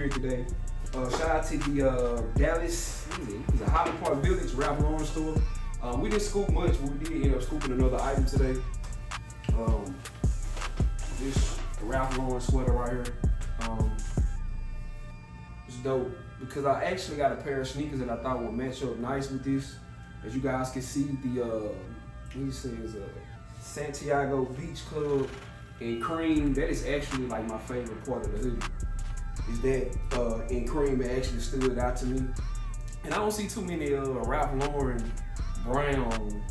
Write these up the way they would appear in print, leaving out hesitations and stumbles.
here today. Shout out to the Dallas, it was a Highland Park Village, Ralph Lauren store. We didn't scoop much, but we did end up scooping another item today. This Ralph Lauren sweater right here. It's dope because I actually got a pair of sneakers that I thought would match up nice with this. As you guys can see, the what he says, Santiago Beach Club in cream. That is actually like my favorite part of the hoodie. Is that in cream, it actually stood out to me. And I don't see too many Ralph Lauren brown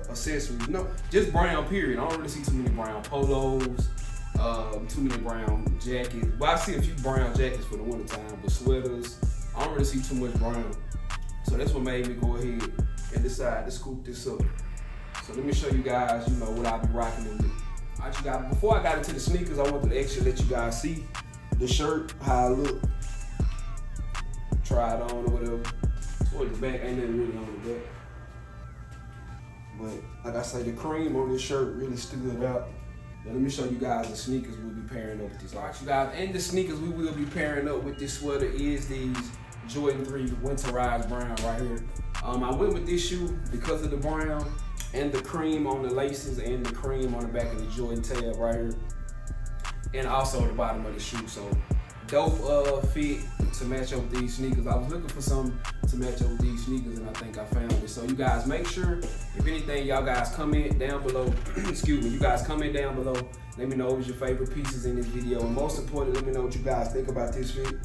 accessories. No, just brown period. I don't really see too many brown polos, too many brown jackets. Well, I see a few brown jackets for the winter time, but sweaters, I don't really see too much brown. So that's what made me go ahead and decide to scoop this up. So let me show you guys, you know, what I'll be rocking it with. All right, you guys, before I got into the sneakers, I wanted to actually let you guys see the shirt, how I look. Try it on or whatever. Toward the back, ain't nothing really on the back. But like I say, the cream on this shirt really stood out. Now let me show you guys the sneakers we'll be pairing up with this. All right, you guys, and the sneakers we will be pairing up with this sweater is these Jordan 3 Winterized Brown right here. I went with this shoe because of the brown and the cream on the laces and the cream on the back of the Jordan tab right here. And also the bottom of the shoe. So dope fit to match up with these sneakers. I was looking for something to match up with these sneakers and I think I found it. So you guys make sure, if anything, y'all guys comment down below. Excuse me, you guys comment down below. Let me know what was your favorite pieces in this video. And most importantly, let me know what you guys think about this fit.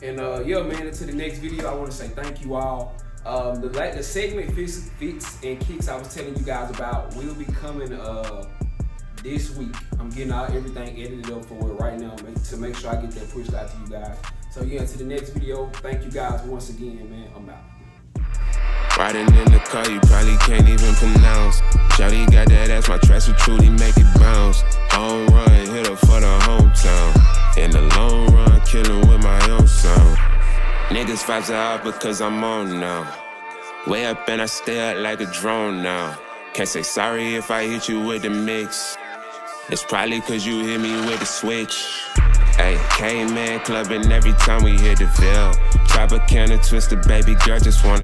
Yeah, man, until the next video, I want to say thank you all. The segment fits and kicks I was telling you guys about will be coming this week. I'm getting everything edited up for it right now to make sure I get that pushed out to you guys. So yeah, until the next video, thank you guys once again, man. I'm out. Riding in the car, you probably can't even pronounce. Shawty got that ass, my tracks will truly make it bounce. Home run, hit her for the hometown. In the long run, killing with my own sound. Niggas vibes are out because I'm on now. Way up and I stay up like a drone now. Can't say sorry if I hit you with the mix. It's probably cause you hit me with the switch. Ay, came in clubbing every time we hit the Ville. Tropicana Twister, baby girl just wanna